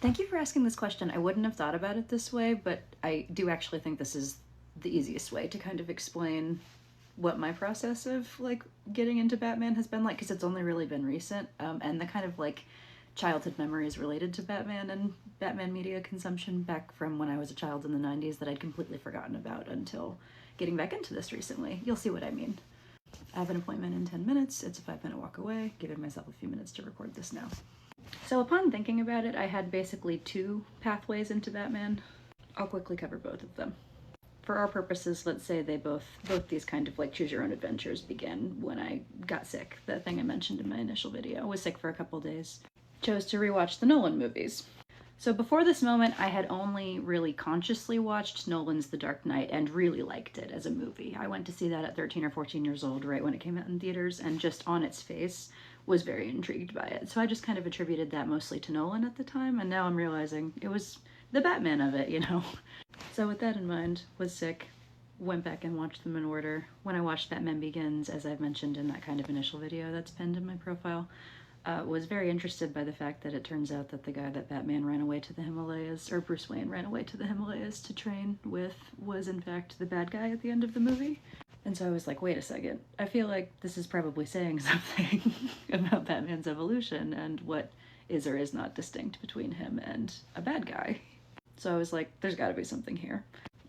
Thank you for asking this question. I wouldn't have thought about it this way, but I do actually think this is the easiest way to kind of explain what my process of like getting into Batman has been like, because it's only really been recent, and the kind of like childhood memories related to Batman and Batman media consumption back from when I was a child in the 90s that I'd completely forgotten about until getting back into this recently. You'll see what I mean. I have an appointment in 10 minutes. It's a 5-minute walk away, giving myself a few minutes to record this now. So upon thinking about it, I had basically two pathways into Batman. I'll quickly cover both of them. For our purposes, let's say they both these kind of like choose your own adventures began when I got sick. The thing I mentioned in my initial video. I was sick for a couple days. Chose to rewatch the Nolan movies. So before this moment, I had only really consciously watched Nolan's The Dark Knight and really liked it as a movie. I went to see that at 13 or 14 years old, right when it came out in theaters, and just on its face was very intrigued by it. So I just kind of attributed that mostly to Nolan at the time, and now I'm realizing it was the Batman of it, you know? So with that in mind, was sick, went back and watched them in order. When I watched Batman Begins, as I've mentioned in that kind of initial video that's pinned in my profile, was very interested by the fact that it turns out that the guy that Batman ran away to the Himalayas, or Bruce Wayne ran away to the Himalayas to train with, was in fact the bad guy at the end of the movie. And so I was like, wait a second, I feel like this is probably saying something about Batman's evolution and what is or is not distinct between him and a bad guy. So I was like, there's gotta be something here.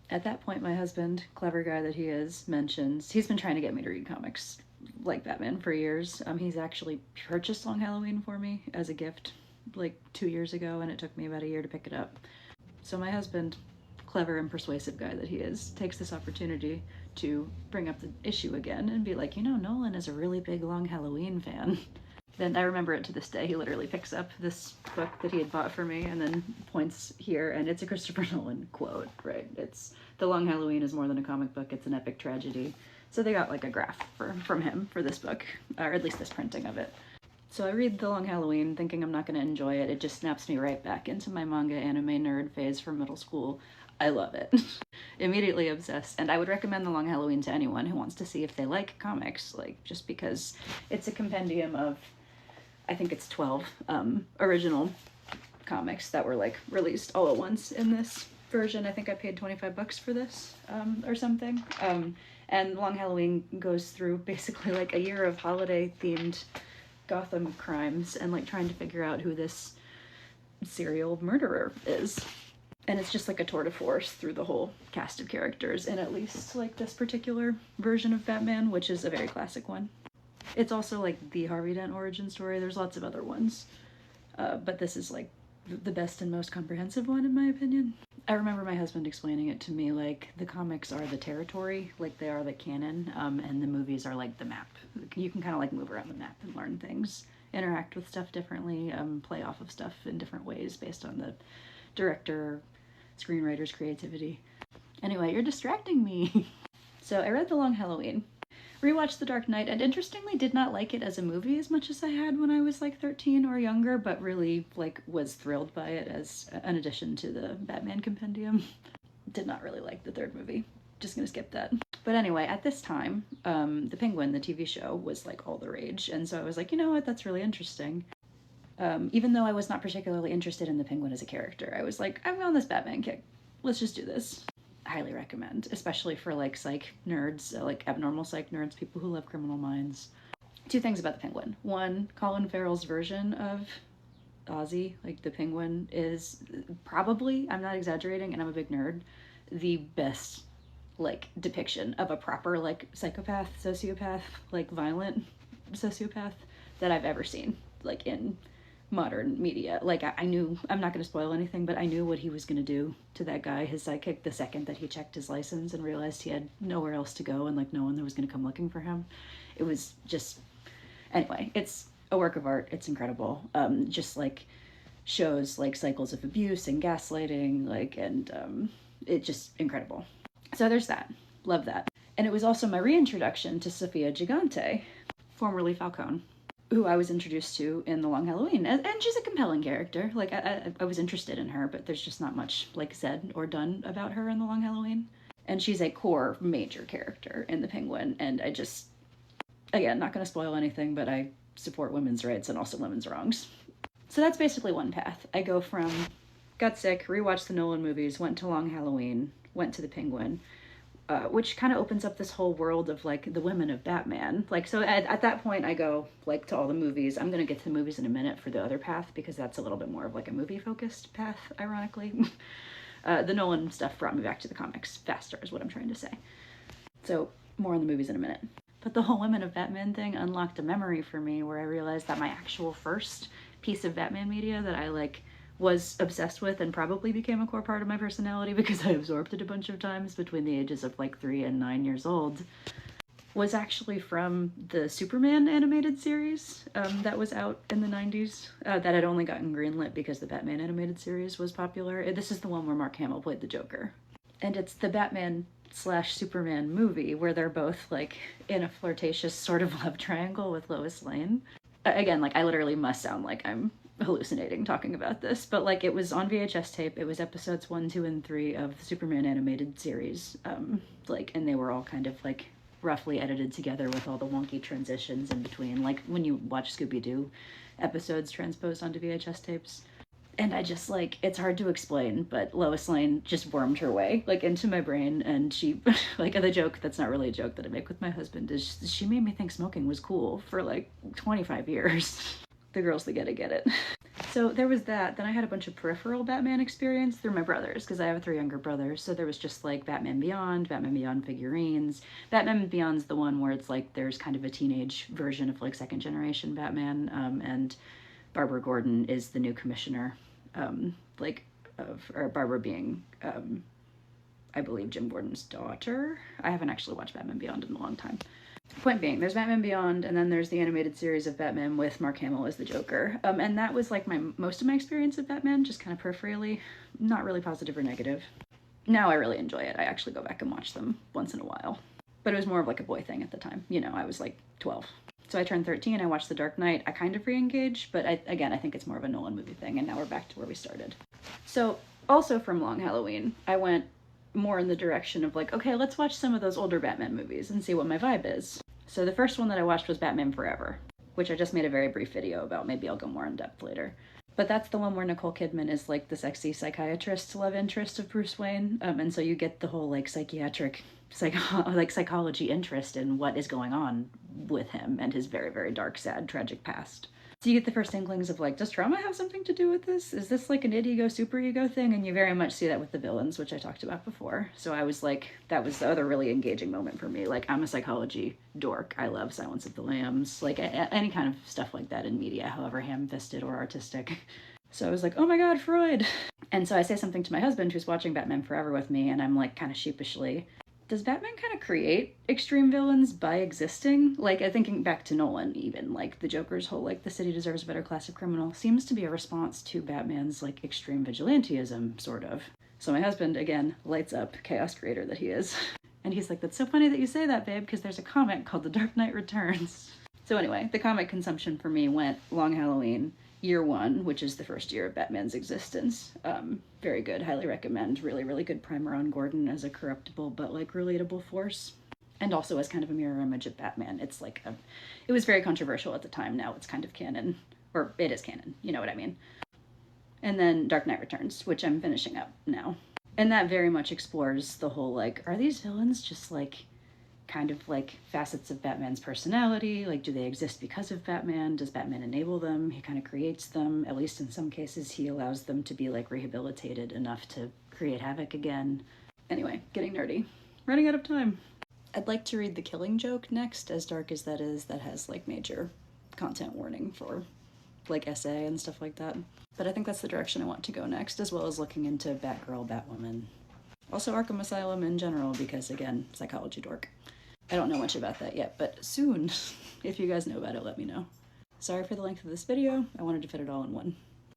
At that point, my husband, clever guy that he is, mentions he's been trying to get me to read comics like Batman for years. He's actually purchased Long Halloween for me as a gift like 2 years ago, and it took me about a year to pick it up. So my husband, clever and persuasive guy that he is, takes this opportunity to bring up the issue again and be like, you know, Nolan is a really big Long Halloween fan. Then I remember it to this day. He literally picks up this book that he had bought for me and then points here, and it's a Christopher Nolan quote, right? It's The Long Halloween is more than a comic book, it's an epic tragedy. So they got like a graph from him for this book, or at least this printing of it. So I read The Long Halloween thinking I'm not going to enjoy it. It just snaps me right back into my manga anime nerd phase from middle school. I love it. Immediately obsessed, and I would recommend The Long Halloween to anyone who wants to see if they like comics, like just because it's a compendium of, I think it's 12 original comics that were like released all at once in this version. I think I paid $25 for this or something. And Long Halloween goes through basically like a year of holiday themed Gotham crimes and like trying to figure out who this serial murderer is. And it's just like a tour de force through the whole cast of characters in at least like this particular version of Batman, which is a very classic one. It's also like the Harvey Dent origin story. There's lots of other ones, but this is like the best and most comprehensive one in my opinion. I remember my husband explaining it to me like the comics are the territory, like they are the canon, and the movies are like the map. You can kind of like move around the map and learn things, interact with stuff differently, play off of stuff in different ways based on the director, screenwriter's creativity. Anyway, you're distracting me. So I read The Long Halloween, rewatched The Dark Knight, and interestingly did not like it as a movie as much as I had when I was like 13 or younger, but really like was thrilled by it as an addition to the Batman compendium. Did not really like the third movie. Just gonna skip that. But anyway, at this time, The Penguin, the TV show, was like all the rage, and so I was like, you know what, that's really interesting. Even though I was not particularly interested in the Penguin as a character, I was like, I'm on this Batman kick. Let's just do this. Highly recommend, especially for like psych nerds, like abnormal psych nerds, people who love Criminal Minds. Two things about the Penguin. One, Colin Farrell's version of Ozzy, like the Penguin, is probably, I'm not exaggerating and I'm a big nerd, the best like depiction of a proper like psychopath, sociopath, like violent sociopath that I've ever seen, like in modern media. Like I knew, I'm not going to spoil anything, but I knew what he was going to do to that guy, his sidekick, the second that he checked his license and realized he had nowhere else to go and like no one was going to come looking for him. It was just, anyway, it's a work of art. It's incredible. Just like shows like cycles of abuse and gaslighting, like, and it's just incredible. So there's that. Love that. And it was also my reintroduction to Sofia Gigante, formerly Falcone, who I was introduced to in The Long Halloween. And she's a compelling character. Like, I was interested in her, but there's just not much, like, said or done about her in The Long Halloween. And she's a core major character in The Penguin, and I just, again, not going to spoil anything, but I support women's rights and also women's wrongs. So that's basically one path. I go from got sick, rewatched the Nolan movies, went to Long Halloween, went to the Penguin, which kind of opens up this whole world of like the women of Batman. Like, so at that point, I go like to all the movies. I'm gonna get to the movies in a minute for the other path because that's a little bit more of like a movie focused path, ironically. The Nolan stuff brought me back to the comics faster, is what I'm trying to say. So more on the movies in a minute. But the whole Women of Batman thing unlocked a memory for me where I realized that my actual first piece of Batman media that I like was obsessed with and probably became a core part of my personality because I absorbed it a bunch of times between the ages of like 3 and 9 years old, was actually from the Superman animated series that was out in the 90s that had only gotten greenlit because the Batman animated series was popular. This is the one where Mark Hamill played the Joker. And it's the Batman / Superman movie where they're both like in a flirtatious sort of love triangle with Lois Lane. Again, like I literally must sound like I'm hallucinating talking about this, but like it was on VHS tape. It was episodes 1, 2, and 3 of the Superman animated series. And they were all kind of like roughly edited together with all the wonky transitions in between, like when you watch Scooby-Doo episodes transposed onto VHS tapes. And I just like, it's hard to explain, but Lois Lane just wormed her way like into my brain, and she like the joke that's not really a joke that I make with my husband is she made me think smoking was cool for like 25 years. The girls that get it. So there was that. Then I had a bunch of peripheral Batman experience through my brothers because I have 3 younger brothers. So there was just like Batman Beyond figurines. Batman Beyond's the one where it's like there's kind of a teenage version of like second generation Batman, and Barbara Gordon is the new commissioner, or Barbara being, I believe, Jim Gordon's daughter. I haven't actually watched Batman Beyond in a long time. Point being, there's Batman Beyond, and then there's the animated series of Batman with Mark Hamill as the Joker. And that was like most of my experience of Batman, just kind of peripherally, not really positive or negative. Now I really enjoy it. I actually go back and watch them once in a while. But it was more of like a boy thing at the time. You know, I was like 12. So I turned 13, I watched The Dark Knight, I kind of re-engaged, but I think it's more of a Nolan movie thing, and now we're back to where we started. So also from Long Halloween, I went more in the direction of like, okay, let's watch some of those older Batman movies and see what my vibe is. So the first one that I watched was Batman Forever, which I just made a very brief video about. Maybe I'll go more in depth later. But that's the one where Nicole Kidman is like the sexy psychiatrist love interest of Bruce Wayne. And so you get the whole like psychiatric psychology interest in what is going on with him and his very, very dark, sad, tragic past. So you get the first inklings of like, does trauma have something to do with this? Is this like an id ego, super ego thing? And you very much see that with the villains, which I talked about before. So I was like, that was the other really engaging moment for me. Like, I'm a psychology dork. I love Silence of the Lambs, like any kind of stuff like that in media, however ham-fisted or artistic. So I was like, oh my God, Freud. And so I say something to my husband who's watching Batman Forever with me, and I'm like kind of sheepishly, does Batman kind of create extreme villains by existing? Like, thinking back to Nolan even, like the Joker's whole, like, the city deserves a better class of criminal seems to be a response to Batman's, like, extreme vigilantism, sort of. So my husband, again, lights up, chaos creator that he is. And he's like, that's so funny that you say that, babe, because there's a comic called The Dark Knight Returns. So anyway, the comic consumption for me went Long Halloween, year 1, which is the first year of Batman's existence. Very good, highly recommend. Really, really good primer on Gordon as a corruptible but like relatable force. And also as kind of a mirror image of Batman. It's like, it was very controversial at the time. Now it's kind of canon, or it is canon, you know what I mean. And then Dark Knight Returns, which I'm finishing up now. And that very much explores the whole like, are these villains just like kind of like facets of Batman's personality? Like, do they exist because of Batman? Does Batman enable them? He kind of creates them. At least in some cases, he allows them to be like rehabilitated enough to create havoc again. Anyway, getting nerdy. Running out of time. I'd like to read The Killing Joke next, as dark as that is. That has like major content warning for like essay and stuff like that. But I think that's the direction I want to go next, as well as looking into Batgirl, Batwoman. Also Arkham Asylum in general, because again, psychology dork. I don't know much about that yet, but soon. If you guys know about it, let me know. Sorry for the length of this video. I wanted to fit it all in one.